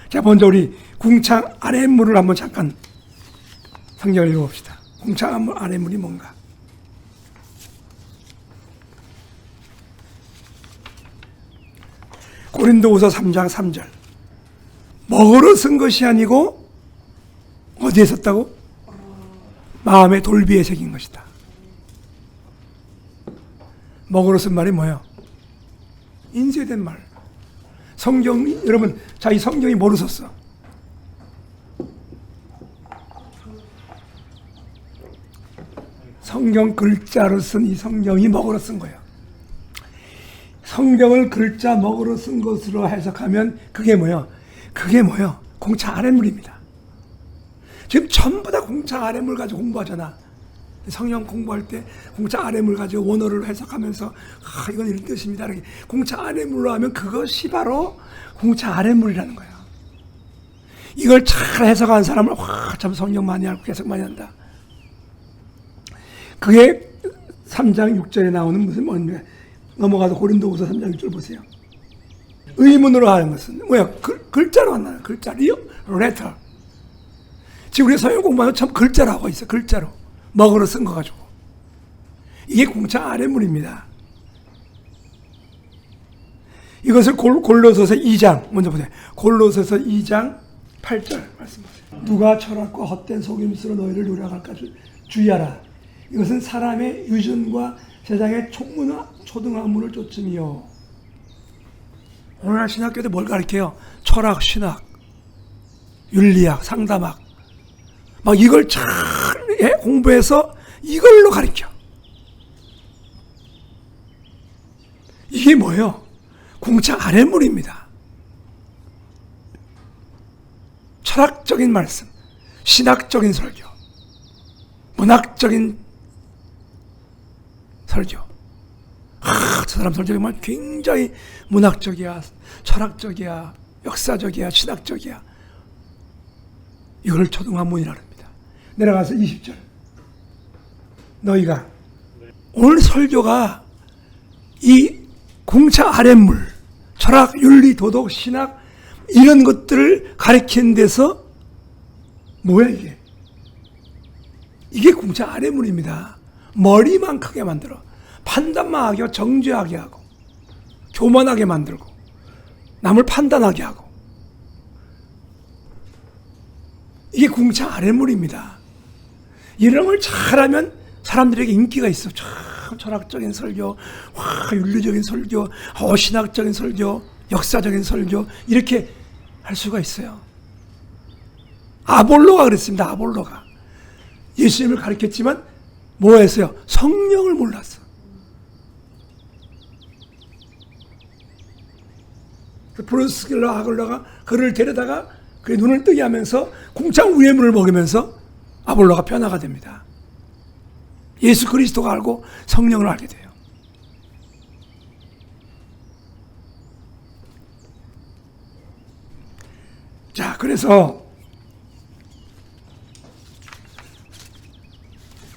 자, 먼저 우리 궁창 아랫물을 한번 잠깐 성경을 읽어봅시다. 궁창 아랫물이 뭔가? 고린도후서 3장 3절. 먹으러 쓴 것이 아니고 어디에 썼다고? 마음의 돌비에 새긴 것이다. 먹으러 쓴 말이 뭐예요? 인쇄된 말. 성경이, 여러분, 자, 이 성경이 뭐로 썼어? 성경 글자로 쓴 이 성경이 먹으러 쓴 거예요. 성경을 글자 먹으러 쓴 것으로 해석하면 그게 뭐예요? 그게 뭐예요? 공차 아랫물입니다. 지금 전부 다 공차 아랫물 가지고 공부하잖아. 성경 공부할 때 공차 아랫물 가지고 원어를 해석하면서 이건 이런 뜻입니다. 이렇게 공차 아랫물로 하면 그것이 바로 공차 아랫물이라는 거예요. 이걸 잘 해석한 사람을 참 성경 많이 알고 해석 많이 한다. 그게 3장 6절에 나오는 무슨 뭐냐. 넘어가서 고린도후서 3장 6절 보세요. 의문으로 하는 것은 뭐야? 글자로 한다는 글자, letter. 지금 우리 성경 공부하면 참 글자로 하고 있어. 글자로 먹으러 쓴 거 가지고. 이게 공차 아랫물입니다. 이것을 골로새서 2장 먼저 보세요. 골로새서 2장 8절 말씀하세요. 누가 철학과 헛된 속임수로 너희를 요락할까 주의하라. 이것은 사람의 유전과 세상의 초등학문을 쫓음이요. 오늘날 신학교도 뭘 가르쳐요? 철학, 신학, 윤리학, 상담학. 막 이걸 잘 공부해서 이걸로 가르쳐. 이게 뭐예요? 공차 아랫물입니다. 철학적인 말씀, 신학적인 설교, 문학적인 설교. 저 사람 설교가 굉장히 문학적이야, 철학적이야, 역사적이야, 신학적이야. 이걸 초등학문이라 합니다. 내려가서 20절. 너희가 오늘 설교가 이 공차 아랫물, 철학, 윤리, 도덕, 신학 이런 것들을 가리키는 데서 뭐야 이게? 이게 공차 아랫물입니다. 머리만 크게 만들어. 판단만 하게 하고 정죄하게 하고 교만하게 만들고 남을 판단하게 하고 이게 공차 아랫물입니다. 이런 걸 잘하면 사람들에게 인기가 있어. 참 철학적인 설교, 윤리적인 설교, 신학적인 설교, 역사적인 설교 이렇게 할 수가 있어요. 아볼로가 그랬습니다. 아볼로가 예수님을 가르쳤지만 뭐 했어요? 성령을 몰랐어. 브루스길러 아볼로가 그를 데려다가 그의 눈을 뜨게 하면서 공창 위의 물을 먹이면서 아볼로가 변화가 됩니다. 예수 그리스도가 알고 성령을 알게 돼요. 자, 그래서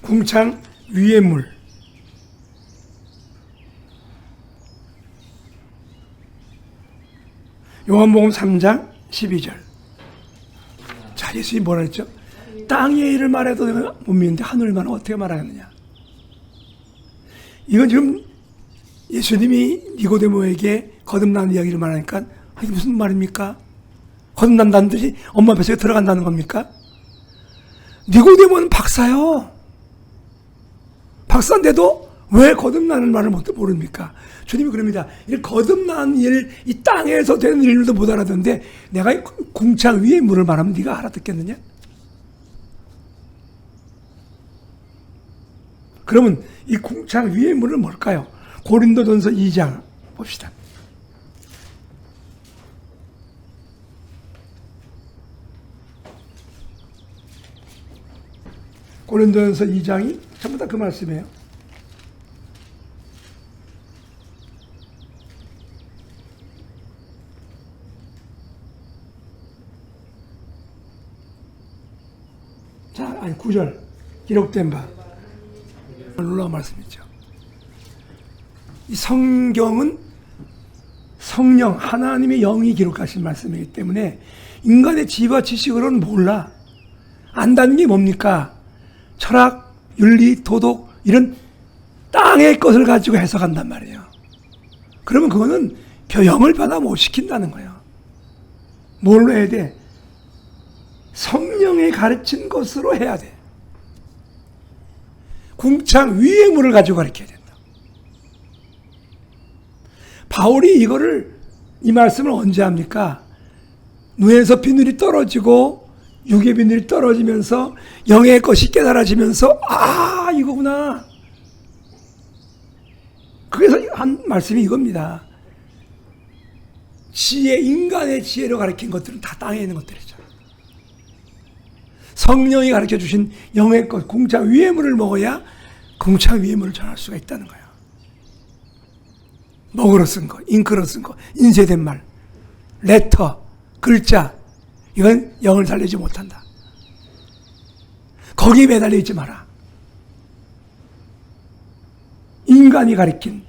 궁창 위의 물. 요한복음 3장 12절. 자, 예수님이 뭐라 했죠? 땅의 일을 말해도 내가 못 믿는데 하늘을 말하면 어떻게 말하겠느냐. 이건 지금 예수님이 니고데모에게 거듭나는 이야기를 말하니까 이게 무슨 말입니까? 거듭난다는 뜻이 엄마 뱃속에 들어간다는 겁니까? 니고데모는 박사요. 박사인데도 왜 거듭나는 말을 모릅니까? 주님이 그럽니다. 이 거듭나는 일, 이 땅에서 되는 일도 못 알아듣는데 내가 이 궁창 위의 물을 말하면 네가 알아듣겠느냐? 그러면 이 궁창 위의 물은 뭘까요? 고린도전서 2장 봅시다. 고린도전서 2장이 전부 다 그 말씀이에요. 자, 아니 9절 기록된 바 놀라운 말씀이죠. 이 성경은 성령 하나님의 영이 기록하신 말씀이기 때문에 인간의 지혜와 지식으로는 몰라. 안다는 게 뭡니까? 철학, 윤리, 도덕 이런 땅의 것을 가지고 해석한단 말이에요. 그러면 그거는 영을 변화 못 시킨다는 거예요. 뭘로 해야 돼? 성령이 가르친 것으로 해야 돼. 궁창 위의 물을 가지고 가르쳐야 된다. 바울이 이 말씀을 언제 합니까? 눈에서 비늘이 떨어지고 육의 비늘이 떨어지면서 영의 것이 깨달아지면서 이거구나. 그래서 한 말씀이 이겁니다. 인간의 지혜로 가르친 것들은 다 땅에 있는 것들이죠. 성령이 가르쳐 주신 영의 것, 궁창 위의 물을 먹어야 궁창 위의 물을 전할 수가 있다는 거예요. 먹으로 쓴 거, 잉크로 쓴 거, 인쇄된 말, 레터, 글자, 이건 영을 살리지 못한다. 거기에 매달려 있지 마라. 인간이 가르친,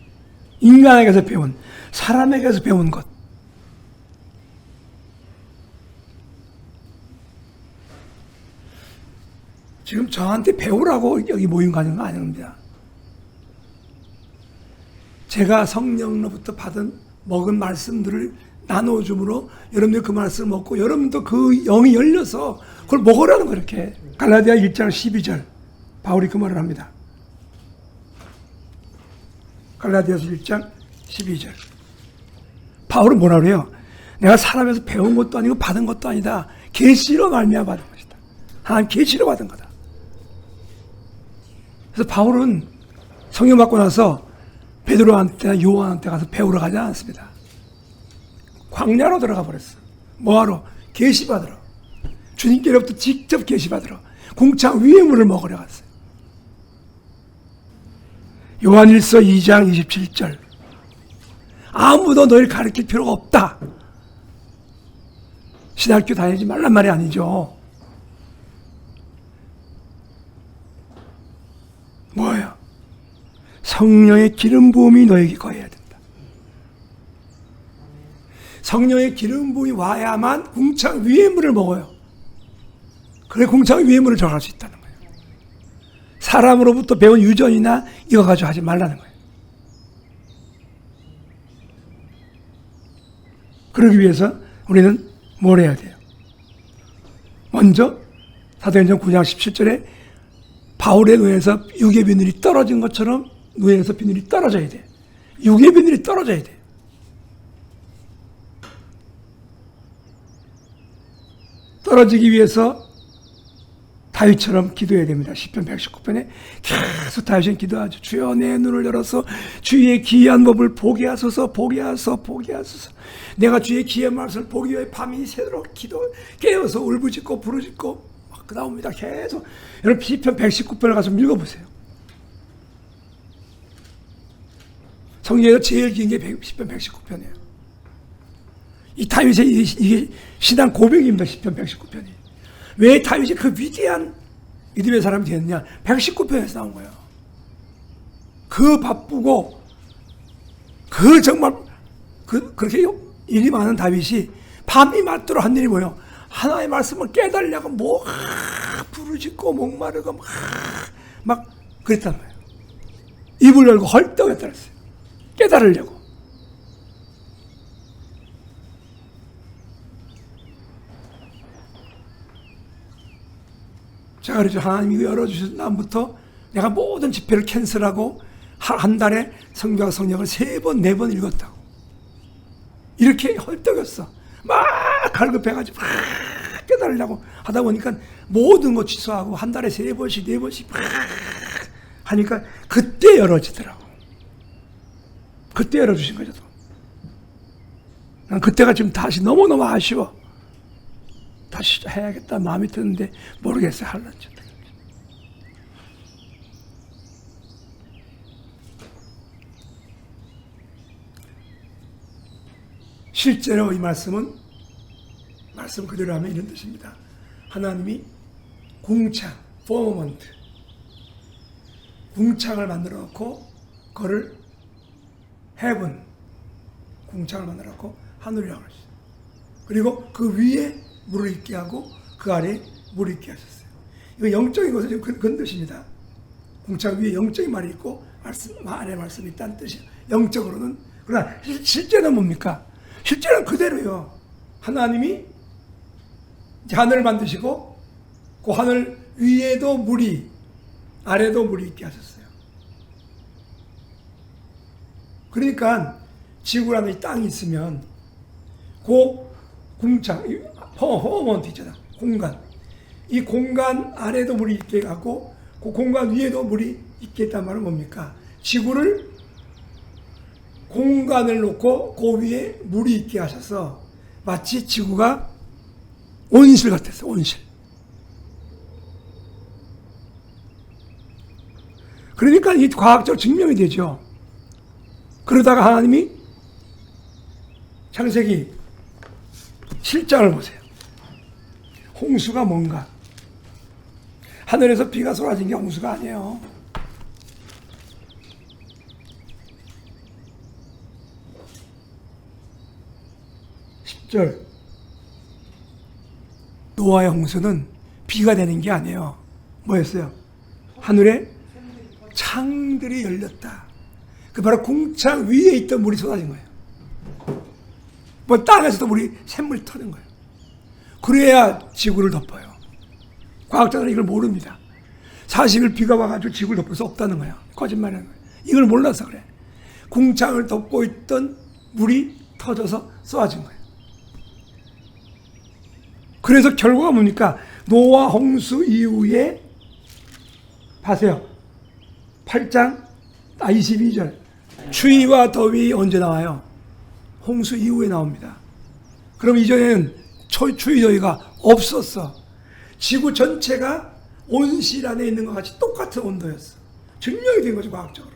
인간에게서 배운, 사람에게서 배운 것. 지금 저한테 배우라고 여기 모임 가는 거 아닙니다. 제가 성령로부터 먹은 말씀들을 나눠줌으로 여러분들 그 말씀을 먹고 여러분도 그 영이 열려서 그걸 먹으라는 거 이렇게. 갈라디아 1장 12절 바울이 그 말을 합니다. 갈라디아서 1장 12절 바울은 뭐라 그래요? 내가 사람에서 배운 것도 아니고 받은 것도 아니다. 계시로 말미암아 받은 것이다. 하나님 계시로 받은 거다. 그래서 바울은 성령 받고 나서 베드로한테나 요한한테 가서 배우러 가지 않았습니다. 광야로 들어가 버렸어. 뭐하러? 계시 받으러. 주님께로부터 직접 계시 받으러. 궁창 위의 물을 먹으러 갔어요. 요한일서 2장 27절 아무도 너희를 가르칠 필요가 없다. 신학교 다니지 말란 말이 아니죠. 뭐예요? 성령의 기름 부음이 너에게 거해야 된다. 성령의 기름 부음이 와야만 궁창 위의 물을 먹어요. 그래 궁창 위의 물을 정할 수 있다는 거예요. 사람으로부터 배운 유전이나 이거 가지고 하지 말라는 거예요. 그러기 위해서 우리는 뭘 해야 돼요? 먼저 사도행전 9장 17절에 바울의 눈에서 육의 비늘이 떨어진 것처럼 눈에서 비늘이 떨어져야 돼. 육의 비늘이 떨어져야 돼. 떨어지기 위해서 다윗처럼 기도해야 됩니다. 시편 119편에 계속 다윗은 기도하죠. 주여 내 눈을 열어서 주의 기이한 법을 보게 하소서. 보게 하소서. 보게 하소서. 내가 주의 기이한 말씀을 보기 위해 밤이 새도록 깨어서 울부짖고 부르짖고 막 나옵니다. 계속. 여러분 시편 119편을 가서 읽어보세요. 성경에서 제일 긴 게 시편 119편이에요. 이 다윗의 이게 신앙 고백입니다. 시편 119편이. 왜 다윗이 그 위대한 믿음의 사람이 되었느냐? 119편에서 나온 거예요. 그 바쁘고 그 정말 그렇게 일이 많은 다윗이 밤이 맞도록 한 일이 뭐예요? 하나의 말씀을 깨달으려고 부르짖고 목마르고 막 그랬단 말이에요. 입을 열고 헐떡했더랬어요. 깨달으려고. 제가 그러죠. 하나님이 열어주신 다음부터 내가 모든 집회를 캔슬하고 한 달에 성경 성령을 3번, 4번 읽었다고. 이렇게 헐떡였어. 막 갈급해가지고 막 깨달으려고 하다 보니까 모든 거 취소하고 한 달에 3번씩, 4번씩 막 하니까 그때 열어지더라고. 그때 열어주신 거죠. 난 그때가 지금 다시 너무너무 아쉬워. 다시 해야겠다 마음이 드는데 모르겠어요. 할런지. 실제로 이 말씀 그대로 하면 이런 뜻입니다. 하나님이 궁창, 포머먼트, 궁창을 만들어 놓고 그거를 헤븐, 궁창을 만들어 놓고 하늘이라고 하시죠. 그리고 그 위에 물을 있게 하고 그 아래 물을 있게 하셨어요. 이거 영적인 것을 지금 그런 뜻입니다. 공창 위에 영적인 말이 있고 아래 말씀이 있다는 뜻이에요. 영적으로는. 그러나 실제는 뭡니까? 실제는 그대로요. 하나님이 하늘을 만드시고 그 하늘 위에도 물이 아래도 물이 있게 하셨어요. 그러니까 지구라는 이 땅이 있으면 그 공창, 허먼트 있잖아. 공간. 이 공간 아래도 물이 있게 하고 그 공간 위에도 물이 있게 했단 말은 뭡니까? 지구를 공간을 놓고 그 위에 물이 있게 하셔서 마치 지구가 온실 같았어요. 온실. 그러니까 이 과학적으로 증명이 되죠. 그러다가 하나님이 창세기 7장을 보세요. 홍수가 뭔가? 하늘에서 비가 쏟아진 게 홍수가 아니에요. 노아의 홍수는 비가 되는 게 아니에요. 뭐였어요? 하늘에 창들이 열렸다. 그 바로 궁창 위에 있던 물이 쏟아진 거예요. 뭐 땅에서도 물이 샘물이 터는 거예요. 그래야 지구를 덮어요. 과학자들은 이걸 모릅니다. 사실 비가 와가지고 지구를 덮을 수 없다는 거예요. 거짓말하는 거예요. 이걸 몰라서 그래. 궁창을 덮고 있던 물이 터져서 쏟아진 거예요. 그래서 결과가 뭡니까? 노아 홍수 이후에 봐세요. 8장 22절 추위와 더위 언제 나와요? 홍수 이후에 나옵니다. 그럼 이전에는 추위 더위가 없었어. 지구 전체가 온실 안에 있는 것 같이 똑같은 온도였어. 증명이 된 거죠, 과학적으로.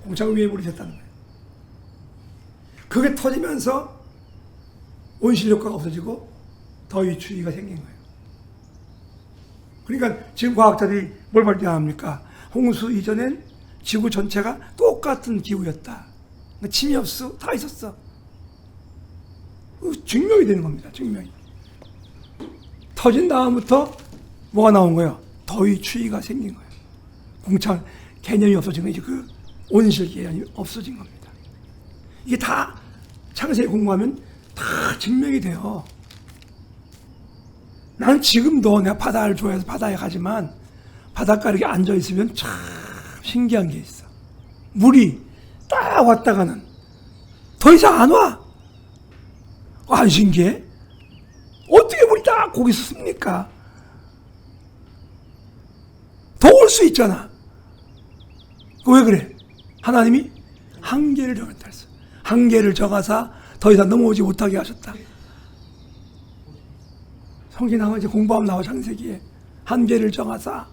공창 위에 물이 됐다는 거예요. 그게 터지면서 온실 효과가 없어지고 더위 추위가 생긴 거예요. 그러니까 지금 과학자들이 뭘 발견합니까? 홍수 이전엔 지구 전체가 똑같은 기후였다. 침이 없어, 다 있었어. 증명이 되는 겁니다. 증명이. 터진 다음부터 뭐가 나온 거예요? 더위 추위가 생긴 거예요. 공창 개념이 없어진 거예요. 그 온실 개념이 없어진 겁니다. 이게 다 창세기 공부하면 다 증명이 돼요. 나는 지금도 내가 바다를 좋아해서 바다에 가지만 바닷가에 이렇게 앉아있으면 참 신기한 게 있어. 물이 딱 왔다가는 더 이상 안 와. 안 신기해? 어떻게 물이 딱 거기서 씁니까? 더 올 수 있잖아. 왜 그래? 하나님이 한계를 정했다 했어. 한계를 정하사 더 이상 넘어오지 못하게 하셨다. 성경 나와 이제 공부하면 나와 창세기에 한계를 정하사.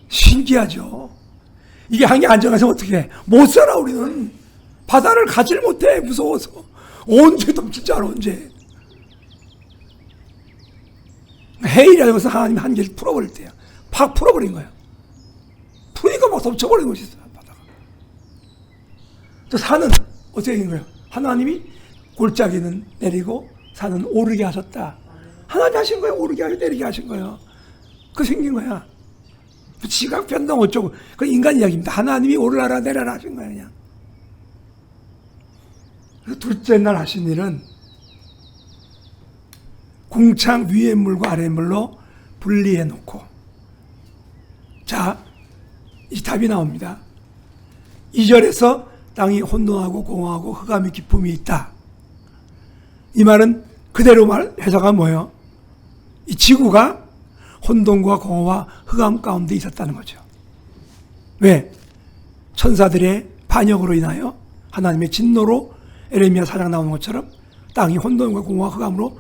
신기하죠. 이게 한계 안 정해서 어떻게 해? 못 살아 우리는. 바다를 가지를 못해 무서워서. 언제 넘칠 줄 알아 언제. 해일이라는 것은 하나님이 한계를 풀어버릴 때야. 팍 풀어버린 거야. 풀으니까 막 덮쳐버리는 것이 있어요. 바다가. 또 산은 어떻게 된 거예요? 하나님이 골짜기는 내리고 산은 오르게 하셨다. 하나님이 하신 거예요. 오르게 하시고 내리게 하신 거예요. 그 생긴 거야. 지각 변동 어쩌고. 그 인간 이야기입니다. 하나님이 오르라라 내려라 하신 거예요. 그냥. 그래서 둘째 날 하신 일은 궁창 위의 물과 아래의 물로 분리해 놓고, 자, 이 답이 나옵니다. 2절에서 땅이 혼돈하고 공허하고 흑암이 깊음이 있다. 이 말은 그대로 해석하면 뭐예요? 이 지구가 혼돈과 공허와 흑암 가운데 있었다는 거죠. 왜? 천사들의 반역으로 인하여 하나님의 진노로 에레미야 4장 나오는 것처럼 땅이 혼돈과 공허와 흑암으로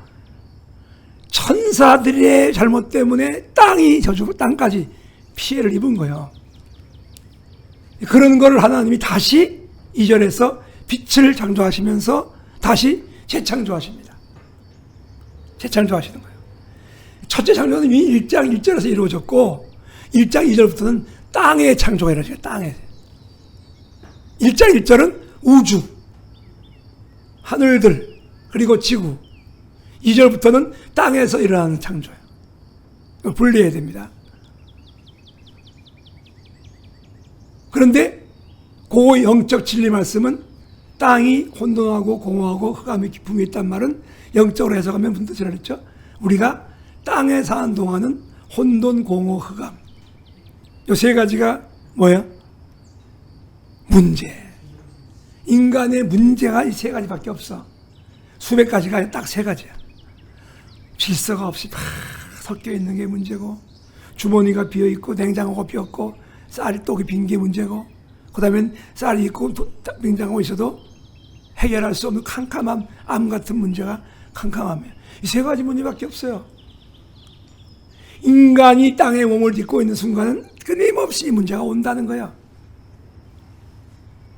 천사들의 잘못 때문에 땅이 저주고 땅까지 피해를 입은 거예요. 그런 거를 하나님이 다시 2절에서 빛을 창조하시면서 다시 재창조하십니다. 재창조하시는 거예요. 첫째 창조는 이미 1장 1절에서 이루어졌고 1장 2절부터는 땅의 창조가 이루어져요. 땅에. 1장 1절은 우주, 하늘들, 그리고 지구, 2절부터는 땅에서 일어나는 창조예요. 분리해야 됩니다. 그런데 그 영적 진리 말씀은 땅이 혼돈하고 공허하고 흑암의 기품이 있단 말은 영적으로 해석하면 무슨 뜻이라 그랬죠? 우리가 땅에 사는 동안은 혼돈, 공허, 흑암. 이 세 가지가 뭐예요? 문제. 인간의 문제가 이 세 가지밖에 없어. 수백 가지가 아니라 딱 세 가지야. 질서가 없이 막 섞여 있는 게 문제고, 주머니가 비어 있고 냉장고가 비었고 쌀이 떡이 빈 게 문제고, 그다음엔 쌀이 있고 냉장고가 있어도 해결할 수 없는 캄캄함, 암 같은 문제가 캄캄함이에요. 이 세 가지 문제밖에 없어요. 인간이 땅에 몸을 딛고 있는 순간은 끊임없이 이 문제가 온다는 거예요.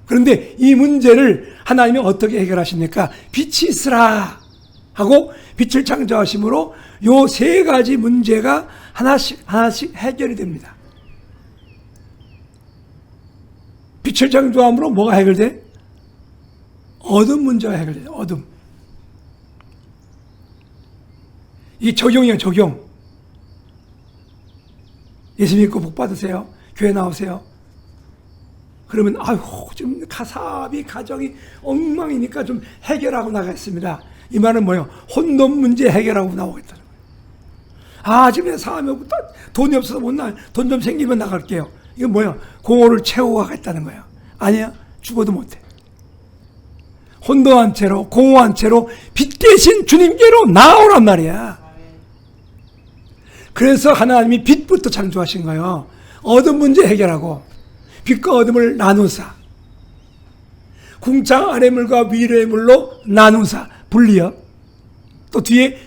그런데 이 문제를 하나님이 어떻게 해결하십니까? 빛이 있으라 하고 빛을 창조하심으로 요 세 가지 문제가 하나씩 해결이 됩니다. 빛을 창조함으로 뭐가 해결돼? 어둠 문제가 해결돼요. 어둠. 이게 적용이에요. 적용. 예수 믿고 복 받으세요. 교회 나오세요. 그러면 좀 가사비 가정이 엉망이니까 좀 해결하고 나가겠습니다. 이 말은 뭐예요? 혼돈 문제 해결하고 나오겠다는 거예요. 지금 사람이 없고 돈이 없어서 못 나가요. 돈 좀 생기면 나갈게요. 이건 뭐예요? 공허를 채우고 가겠다는 거예요. 아니야. 죽어도 못해. 혼돈한 채로 공허한 채로 빛 대신 주님께로 나오란 말이야. 그래서 하나님이 빛부터 창조하신 거예요. 어둠 문제 해결하고 빛과 어둠을 나누사, 궁창 아래 물과 위의 물로 나누사, 분리요. 또 뒤에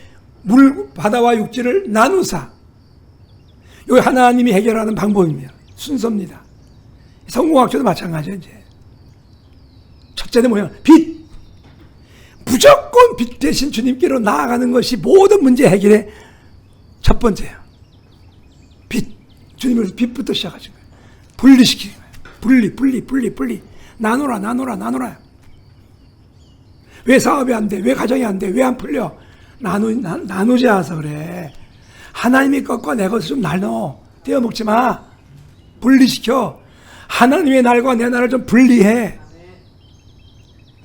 물, 바다와 육지를 나누사. 이거 하나님이 해결하는 방법입니다. 순서입니다. 성공학교도 마찬가지예요. 이제 첫째는 뭐예요? 빛. 무조건 빛 대신 주님께로 나아가는 것이 모든 문제 해결의 첫 번째예요. 빛. 주님으로서 빛부터 시작하신 거예요. 분리시키는 거예요. 분리. 나누라. 왜 사업이 안 돼? 왜 가정이 안 돼? 왜 안 풀려? 나누지 않아서 그래. 하나님의 것과 내 것을 좀 나눠. 떼어먹지 마. 분리시켜. 하나님의 날과 내 날을 좀 분리해.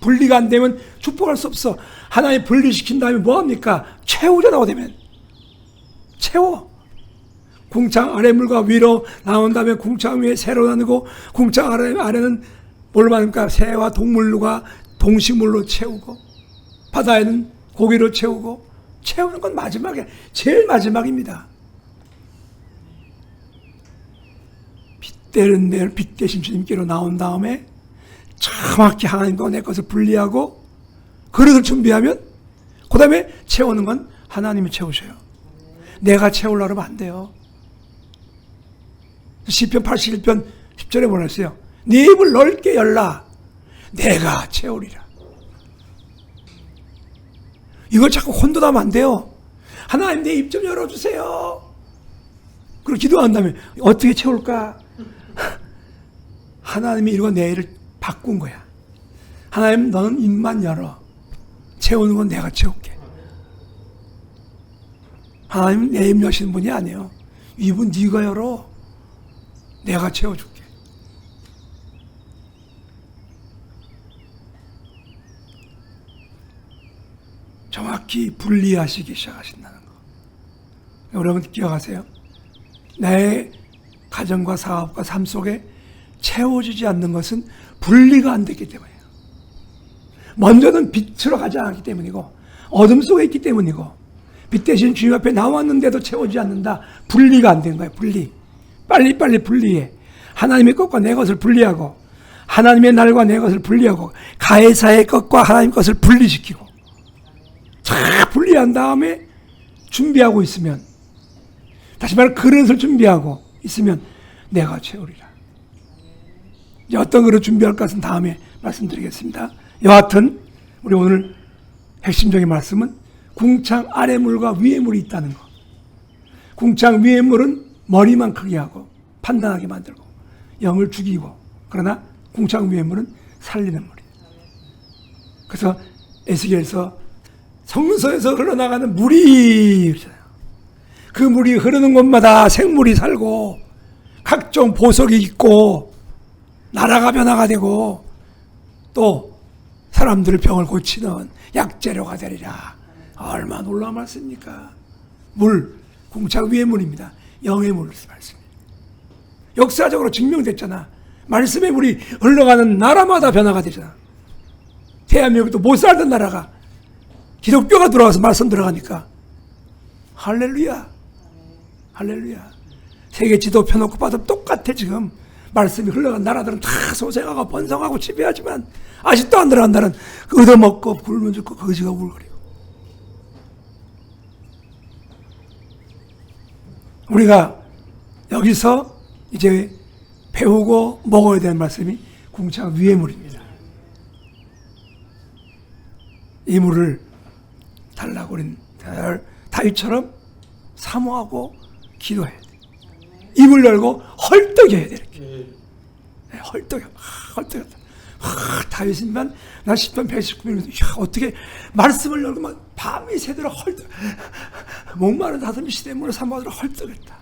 분리가 안 되면 축복할 수 없어. 하나님 분리시킨 다음에 뭐합니까? 채우잖아. 되면 채워. 궁창 아래 물과 위로 나온 다음에 궁창 위에 새로 나누고, 궁창 아래는 뭘로 만듭니까? 새와 동물과 동식물로 채우고, 바다에는 고기로 채우고. 채우는 건 마지막에 제일 마지막입니다. 빛 대신 주님께로 나온 다음에 정확히 하나님과 내 것을 분리하고 그릇을 준비하면, 그 다음에 채우는 건 하나님이 채우셔요. 내가 채우려고 하면 안 돼요. 시편 81편 10절에 뭐라 했어요? 네 입을 넓게 열라. 내가 채우리라. 이걸 자꾸 혼돈하면 안 돼요. 하나님 내 입 좀 열어주세요. 그리고 기도한 다음에 어떻게 채울까? 하나님이 이러고 내 일을 바꾼 거야. 하나님 너는 입만 열어. 채우는 건 내가 채울게. 하나님 내 입 여시는 분이 아니에요. 입은 네가 열어. 내가 채워줄게. 정확히 분리하시기 시작하신다는 거. 여러분 기억하세요? 내 가정과 사업과 삶 속에 채워지지 않는 것은 분리가 안 됐기 때문이에요. 먼저는 빛으로 가지 않았기 때문이고, 어둠 속에 있기 때문이고, 빛 대신 주님 앞에 나왔는데도 채워지지 않는다. 분리가 안 된 거예요. 분리. 빨리 분리해. 하나님의 것과 내 것을 분리하고, 하나님의 날과 내 것을 분리하고, 가해사의 것과 하나님 것을 분리시키고, 다 분리한 다음에 준비하고 있으면, 다시 말해 그릇을 준비하고 있으면 내가 채우리라. 이제 어떤 그릇 준비할 것은 다음에 말씀드리겠습니다. 여하튼 우리 오늘 핵심적인 말씀은 궁창 아래 물과 위에 물이 있다는 것. 궁창 위에 물은 머리만 크게 하고 판단하게 만들고 영을 죽이고, 그러나 궁창 위에 물은 살리는 물이에요. 그래서 에스겔서 성서에서 흘러나가는 물이, 그 물이 흐르는 곳마다 생물이 살고 각종 보석이 있고 나라가 변화가 되고 또 사람들의 병을 고치는 약재료가 되리라. 얼마나 놀라운 말씀입니까? 물, 궁창 위의 물입니다. 영의 물 말씀입니다. 역사적으로 증명됐잖아. 말씀의 물이 흘러가는 나라마다 변화가 되잖아. 대한민국도 못 살던 나라가 기독교가 들어와서 말씀 들어가니까 할렐루야, 할렐루야. 세계 지도 펴놓고 봐도 똑같아. 지금 말씀이 흘러간 나라들은 다 소생하고 번성하고 지배하지만 아직도 안 들어간 나라는 얻어먹고 굶어 죽고 거지가 울거리고. 우리가 여기서 이제 배우고 먹어야 되는 말씀이 궁창 위의 물입니다. 이 물을 달라고 우리는 다윗처럼 사모하고 기도해야 돼. 입을 열고 헐떡여야 돼. 이렇게. 헐떡여. 헐떡였다. 다윗이면 난 10편 119편 어떻게 말씀을 열고 막 밤이 새도록 헐떡. 목마른 다섯 시대 문을 사모하도록 헐떡였다.